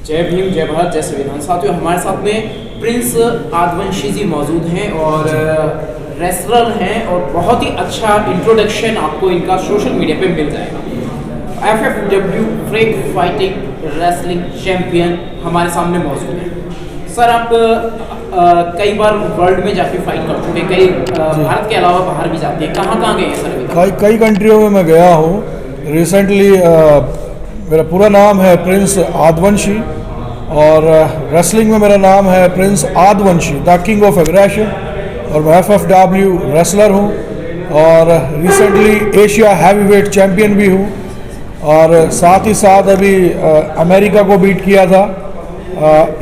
जय भीम, जय भारत, जय संविधान। साथियों, हमारे साथ में प्रिंस आदवंशी जी मौजूद हैं और रेसलर हैं और बहुत ही अच्छा इंट्रोडक्शन आपको इनका सोशल मीडिया पे मिल जाएगा। FFW फ्रेग फाइटिंग रेसलिंग चैंपियन हमारे सामने मौजूद हैं। सर, आप कई बार वर्ल्ड में जाके फाइट कर चुके, कई भारत के अलावा बाहर भी जाते हैं, कहाँ गए हैं सर? कई कंट्रियों में मैं गया हूँ। रिसेंटली मेरा पूरा नाम है प्रिंस आदवंशी और रेसलिंग में मेरा नाम है Prince Aadvanshi the king of aggression, और मैं FFW रेसलर हूँ और रिसेंटली एशिया हैवीवेट चैम्पियन भी हूँ, और साथ ही साथ अभी अमेरिका को बीट किया था।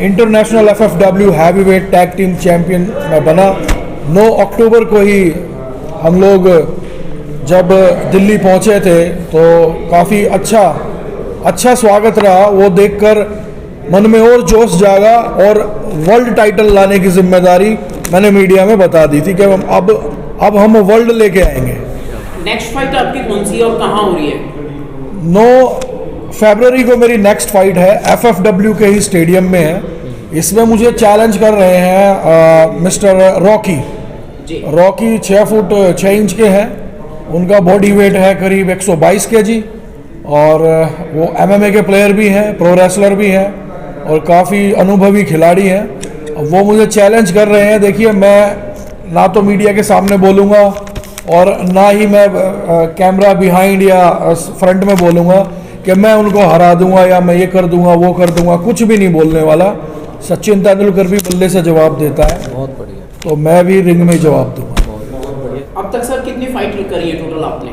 International FFW heavyweight tag team champion मैं बना। 9 अक्टूबर को ही हम लोग जब दिल्ली पहुँचे थे तो काफ़ी अच्छा स्वागत रहा। वो देखकर मन में और जोश जागा और वर्ल्ड टाइटल लाने की जिम्मेदारी मैंने मीडिया में बता दी थी कि अब हम वर्ल्ड लेके आएंगे। नेक्स्ट फाइट आपकी कौन सी है और कहाँ हो रही है? 9 फरवरी को मेरी नेक्स्ट फाइट है, FFW के ही स्टेडियम में है। इसमें मुझे चैलेंज कर रहे हैं मिस्टर रॉकी 6 फुट 6 इंच के हैं। उनका बॉडी वेट है करीब 122 kg और वो MMA के प्लेयर भी हैं, प्रो रेसलर भी हैं और काफ़ी अनुभवी खिलाड़ी हैं। वो मुझे चैलेंज कर रहे हैं। देखिए, मैं ना तो मीडिया के सामने बोलूँगा और ना ही मैं कैमरा बिहाइंड या फ्रंट में बोलूँगा कि मैं उनको हरा दूँगा या मैं ये कर दूँगा वो कर दूँगा, कुछ भी नहीं बोलने वाला। सचिन तेंदुलकर भी बल्ले से जवाब देता है, बहुत बढ़िया, तो मैं भी रिंग में जवाब दूँगा। अब तक सर कितनी फाइट करी है टोटल आपने?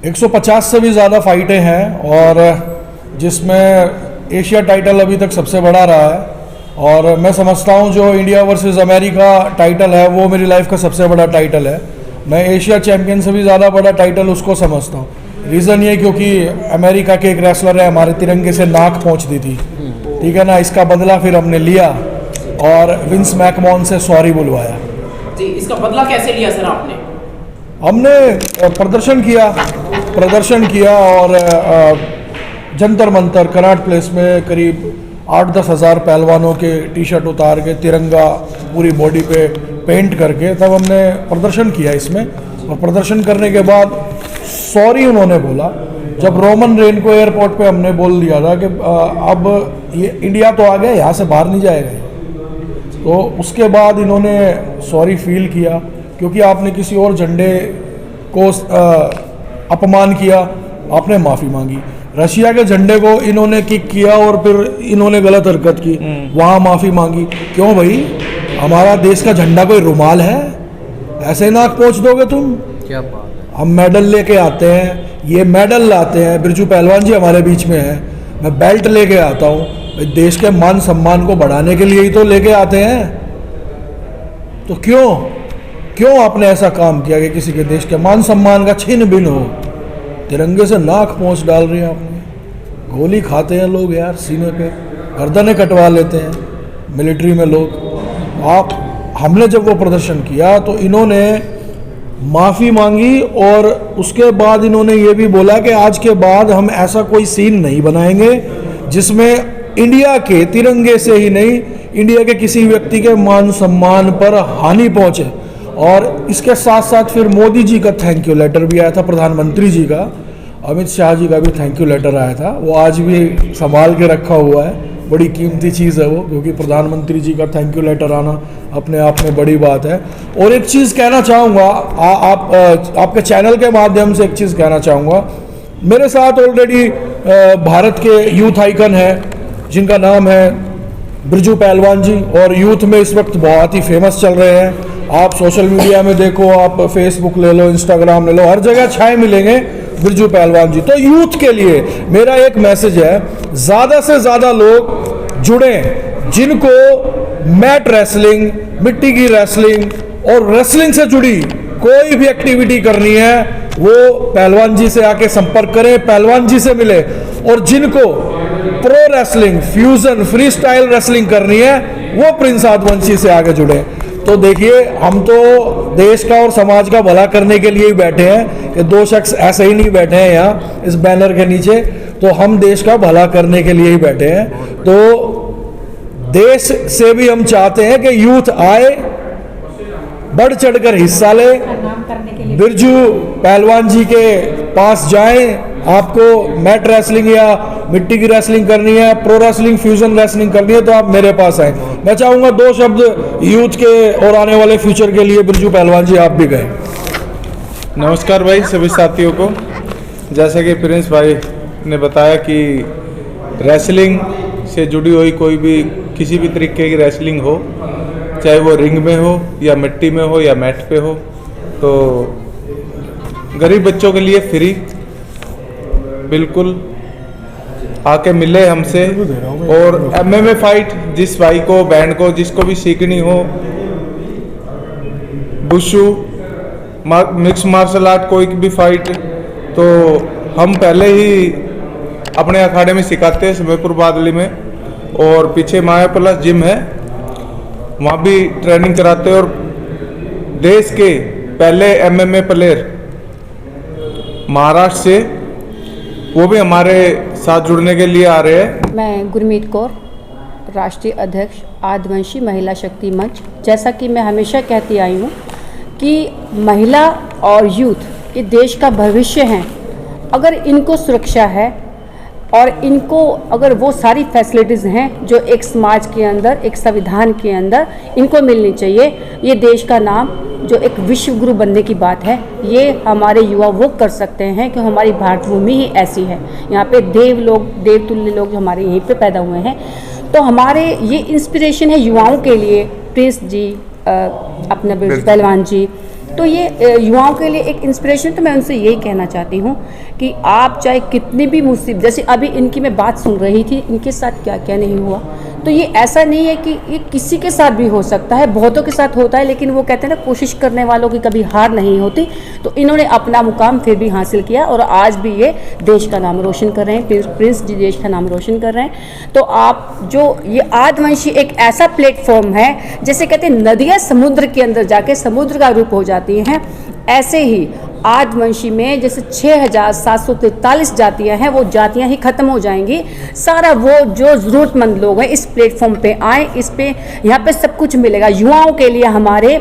150 से भी ज़्यादा फाइटें हैं और जिसमें एशिया टाइटल अभी तक सबसे बड़ा रहा है। और मैं समझता हूँ जो इंडिया वर्सेस अमेरिका टाइटल है वो मेरी लाइफ का सबसे बड़ा टाइटल है। मैं एशिया चैम्पियन से भी ज़्यादा बड़ा टाइटल उसको समझता हूँ। रीज़न ये क्योंकि अमेरिका के एक रेसलर है, हमारे तिरंगे से नाक पहुँच दी थी, ठीक है ना। इसका बदला फिर हमने लिया और विंस मैकमोहन से सॉरी बुलवाया। जी, इसका बदला कैसे लिया सर आपने? हमने प्रदर्शन किया और जंतर मंतर कनाट प्लेस में करीब 8-10 हज़ार पहलवानों के टी शर्ट उतार के तिरंगा पूरी बॉडी पे पेंट करके तब हमने प्रदर्शन किया इसमें। और प्रदर्शन करने के बाद सॉरी उन्होंने बोला। जब रोमन रेन को एयरपोर्ट पे हमने बोल दिया था कि अब ये इंडिया तो आ गया, यहाँ से बाहर नहीं जाएगा, तो उसके बाद इन्होंने सॉरी फील किया क्योंकि आपने किसी और झंडे को अपमान किया, आपने माफ़ी मांगी। रशिया के झंडे को इन्होंने किक किया और फिर इन्होंने गलत हरकत की, वहाँ माफ़ी मांगी। क्यों भाई, हमारा देश का झंडा कोई रुमाल है? ऐसे नाक पोंछ दोगे तुम? क्या बात है। हम मेडल लेके आते हैं, ये मेडल लाते हैं। बिरजू पहलवान जी हमारे बीच में हैं, मैं बेल्ट लेके आता हूँ। देश के मान सम्मान को बढ़ाने के लिए ही तो लेके आते हैं। तो क्यों आपने ऐसा काम किया कि किसी के देश के मान सम्मान का छिन भिन हो? तिरंगे से नाक पोंछ डाल रही हैं आपने। गोली खाते हैं लोग यार, सीने पे गर्दनें कटवा लेते हैं मिलिट्री में लोग। हमने जब वो प्रदर्शन किया तो इन्होंने माफ़ी मांगी और उसके बाद इन्होंने ये भी बोला कि आज के बाद हम ऐसा कोई सीन नहीं बनाएंगे जिसमें इंडिया के तिरंगे से ही नहीं, इंडिया के किसी व्यक्ति के मान सम्मान पर हानि पहुंचे। और इसके साथ साथ फिर मोदी जी का थैंक यू लेटर भी आया था, प्रधानमंत्री जी का, अमित शाह जी का भी थैंक यू लेटर आया था। वो आज भी संभाल के रखा हुआ है, बड़ी कीमती चीज़ है वो, क्योंकि प्रधानमंत्री जी का थैंक यू लेटर आना अपने आप में बड़ी बात है। और एक चीज़ कहना चाहूँगा, आपके चैनल के माध्यम से एक चीज़ कहना चाहूँगा। मेरे साथ ऑलरेडी भारत के यूथ आइकन हैं जिनका नाम है बिरजू पहलवान जी, और यूथ में इस वक्त बहुत ही फेमस चल रहे हैं। आप सोशल मीडिया में देखो, आप फेसबुक ले लो, इंस्टाग्राम ले लो, हर जगह छाए मिलेंगे बिरजू पहलवान जी। तो यूथ के लिए मेरा एक मैसेज है, ज़्यादा से ज़्यादा लोग जुड़ें जिनको मैट रेसलिंग, मिट्टी की रेसलिंग और रेसलिंग से जुड़ी कोई भी एक्टिविटी करनी है वो पहलवान जी से आके संपर्क करें, पहलवान जी से मिले। और जिनको pro wrestling, fusion, free style wrestling करनी है वो प्रिंस आदवंशी से आगे जुड़े। तो देखिए, हम तो देश का और समाज का भला करने के लिए ही बैठे हैं कि 2 शख्स ऐसे ही नहीं बैठे हैं यहाँ इस बैनर के नीचे। तो हम देश का भला करने के लिए ही बैठे हैं। तो देश से भी हम चाहते हैं कि यूथ आए, बढ़ चढ़कर हिस्सा ले, नाम करने के लिए बिरजू पहलवान जी के पास जाएं। आपको मैट रेसलिंग या मिट्टी की रेसलिंग करनी है, प्रो रेसलिंग, फ्यूजन रेसलिंग करनी है, तो आप मेरे पास आए। मैं चाहूँगा 2 शब्द यूथ के और आने वाले फ्यूचर के लिए। बिरजू पहलवान जी, आप भी गए। नमस्कार भाई सभी साथियों को। जैसा कि प्रिंस भाई ने बताया कि रेसलिंग से जुड़ी हुई कोई भी किसी भी तरीके की रेसलिंग हो, चाहे वो रिंग में हो या मिट्टी में हो या मैट पे हो, तो गरीब बच्चों के लिए फ्री बिल्कुल आके मिले हमसे। और MMA फाइट जिस भाई को, बैंड को, जिसको भी सीखनी हो, बुशू, मिक्स मार्शल आर्ट, कोई भी फाइट, तो हम पहले ही अपने अखाड़े में सिखाते हैं समयपुर बादली में। और पीछे माया प्लस जिम है, वहाँ भी ट्रेनिंग कराते हैं। और देश के पहले MMA प्लेयर महाराष्ट्र से, वो भी हमारे साथ जुड़ने के लिए आ रहे हैं। मैं गुरमीत कौर, राष्ट्रीय अध्यक्ष आदिवासी महिला शक्ति मंच। जैसा कि मैं हमेशा कहती आई हूँ कि महिला और यूथ ये देश का भविष्य हैं। अगर इनको सुरक्षा है और इनको अगर वो सारी फैसिलिटीज़ हैं जो एक समाज के अंदर, एक संविधान के अंदर इनको मिलनी चाहिए, ये देश का नाम जो एक विश्व गुरु बनने की बात है, ये हमारे युवा वो कर सकते हैं कि हमारी भारत भूमि ही ऐसी है। यहाँ पे देवतुल्य लोग जो हमारे यहीं पे पैदा हुए हैं। तो हमारे ये इंस्पिरेशन है युवाओं के लिए। प्रिंस जी, अपने पहलवान जी, तो ये युवाओं के लिए एक इंस्पिरेशन। तो मैं उनसे यही कहना चाहती हूँ कि आप चाहे कितनी भी मुसीबत, जैसे अभी इनकी मैं बात सुन रही थी, इनके साथ क्या क्या नहीं हुआ, तो ये ऐसा नहीं है कि ये किसी के साथ भी हो सकता है, बहुतों के साथ होता है, लेकिन वो कहते हैं ना, कोशिश करने वालों की कभी हार नहीं होती। तो इन्होंने अपना मुकाम फिर भी हासिल किया और आज भी ये देश का नाम रोशन कर रहे हैं। प्रिंस जी देश का नाम रोशन कर रहे हैं। तो आप जो ये आदिवासी एक ऐसा प्लेटफॉर्म है, जैसे कहते हैं नदियाँ समुद्र के अंदर जाके समुद्र का रूप हो जाती हैं, ऐसे ही आदिवासी में जैसे 6743 जातियां हैं, वो जातियां ही ख़त्म हो जाएंगी। सारा वो जो ज़रूरतमंद लोग हैं इस प्लेटफॉर्म पे आए, इस पे यहाँ पे सब कुछ मिलेगा युवाओं के लिए। हमारे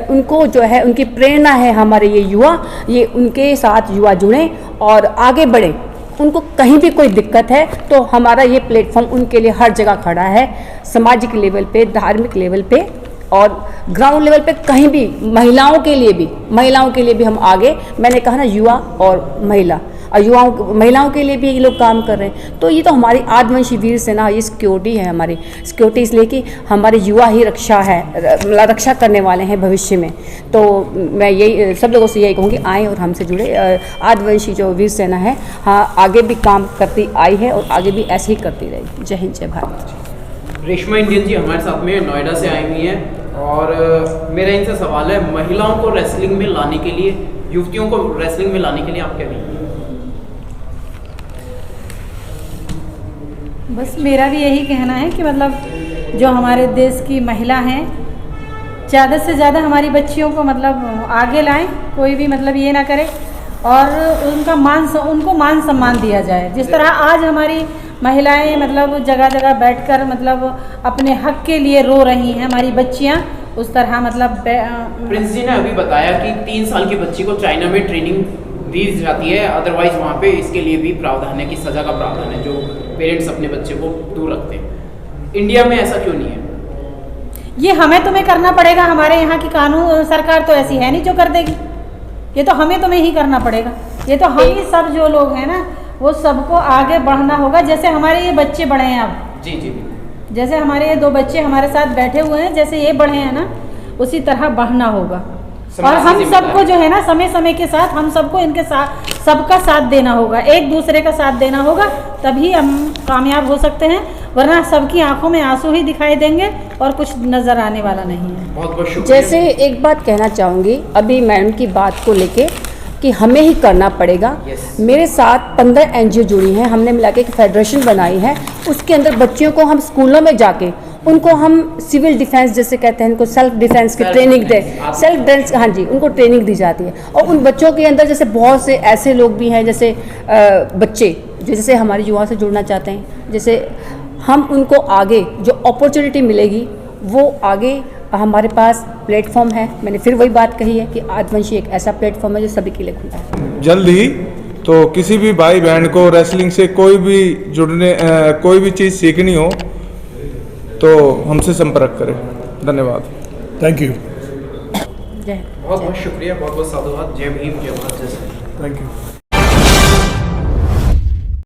उनको जो है उनकी प्रेरणा है हमारे ये युवा, ये उनके साथ युवा जुड़ें और आगे बढ़ें। उनको कहीं भी कोई दिक्कत है तो हमारा ये प्लेटफॉर्म उनके लिए हर जगह खड़ा है, सामाजिक लेवल पे, धार्मिक लेवल पे और ग्राउंड लेवल पे कहीं भी। महिलाओं के लिए भी हम आगे, मैंने कहा ना, युवा और महिला, और महिलाओं के लिए भी ये लोग काम कर रहे हैं। तो ये तो हमारी आदिवासी वीर सेना, ये सिक्योरिटी है हमारी सिक्योरिटी, इसलिए कि हमारे युवा ही रक्षा करने वाले हैं भविष्य में। तो मैं यही सब लोगों से यही कहूँगी, आएँ और हमसे जुड़े। आदिवासी जो वीर सेना है, हाँ, आगे भी काम करती आई है और आगे भी ऐसे ही करती रहेगी। जय हिंद, जय भारत। रेशमा इंडियन जी हमारे साथ में नोएडा से आई हुई हैं और मेरा इनसे सवाल है, महिलाओं को रेसलिंग में लाने के लिए, युवतियों को रेसलिंग में लाने के लिए आप क्या कहेंगे? बस मेरा भी यही कहना है कि मतलब जो हमारे देश की महिला हैं, ज़्यादा से ज़्यादा हमारी बच्चियों को मतलब आगे लाएं, कोई भी मतलब ये ना करे और उनको मान सम्मान दिया जाए। जिस तरह आज हमारी महिलाएं मतलब जगह जगह बैठकर मतलब अपने हक के लिए रो रही हैं, हमारी बच्चियां, उस तरह मतलब प्रिंस जी ने अभी बताया कि 3 साल की बच्ची को चाइना में ट्रेनिंग दी जाती है, अदरवाइज वहाँ पे इसके लिए भी प्रावधान है कि सजा का प्रावधान है, जो पेरेंट्स अपने बच्चे को दूर रखते हैं। इंडिया में ऐसा क्यों नहीं है? ये हमें तुम्हें करना पड़ेगा। हमारे यहाँ की कानून सरकार तो ऐसी है नहीं जो कर देगी, ये तो हमें तुम्हें ही करना पड़ेगा। ये तो हम ही सब जो लोग हैं ना, वो सबको आगे बढ़ना होगा। जैसे हमारे ये बच्चे बढ़े हैं अब, जी, जैसे हमारे ये 2 बच्चे हमारे साथ बैठे हुए हैं, जैसे ये बढ़े हैं ना, उसी तरह बढ़ना होगा। और हम सबको जो है ना, समय समय के साथ हम सबको इनके साथ सबका साथ देना होगा, एक दूसरे का साथ देना होगा, तभी हम कामयाब हो सकते हैं। वरना सबकी आंखों में आंसू ही दिखाई देंगे और कुछ नजर आने वाला नहीं है। बहुत बहुत शुक्रिया। जैसे एक बात कहना चाहूँगी अभी मैडम की बात को लेके कि हमें ही करना पड़ेगा। मेरे साथ 15 NGO जुड़ी हैं, हमने मिला के एक फेडरेशन बनाई है। उसके अंदर बच्चियों को हम स्कूलों में जाके उनको हम सिविल डिफेंस जैसे कहते हैं, इनको सेल्फ डिफेंस की ट्रेनिंग दे, सेल्फ डिफेंस, हाँ जी, उनको ट्रेनिंग दी जाती है। और उन बच्चों के अंदर जैसे बहुत से ऐसे लोग भी हैं, जैसे बच्चे जो जैसे हमारी युवाओं से जुड़ना चाहते हैं, जैसे हम उनको आगे जो अपॉर्चुनिटी मिलेगी वो आगे हमारे पास प्लेटफॉर्म है। मैंने फिर वही बात कही है कि आदिवंशी एक ऐसा प्लेटफॉर्म है जो सभी के लिए खुला है। जल्द ही तो किसी भी भाई बहन को रेसलिंग से कोई भी कोई भी चीज़ सीखनी हो तो हमसे संपर्क करें। धन्यवाद। Thank you. जय बहुत बहुत शुक्रिया, बहुत बहुत साधुवाद। जय भीम, जय भारत। Thank you.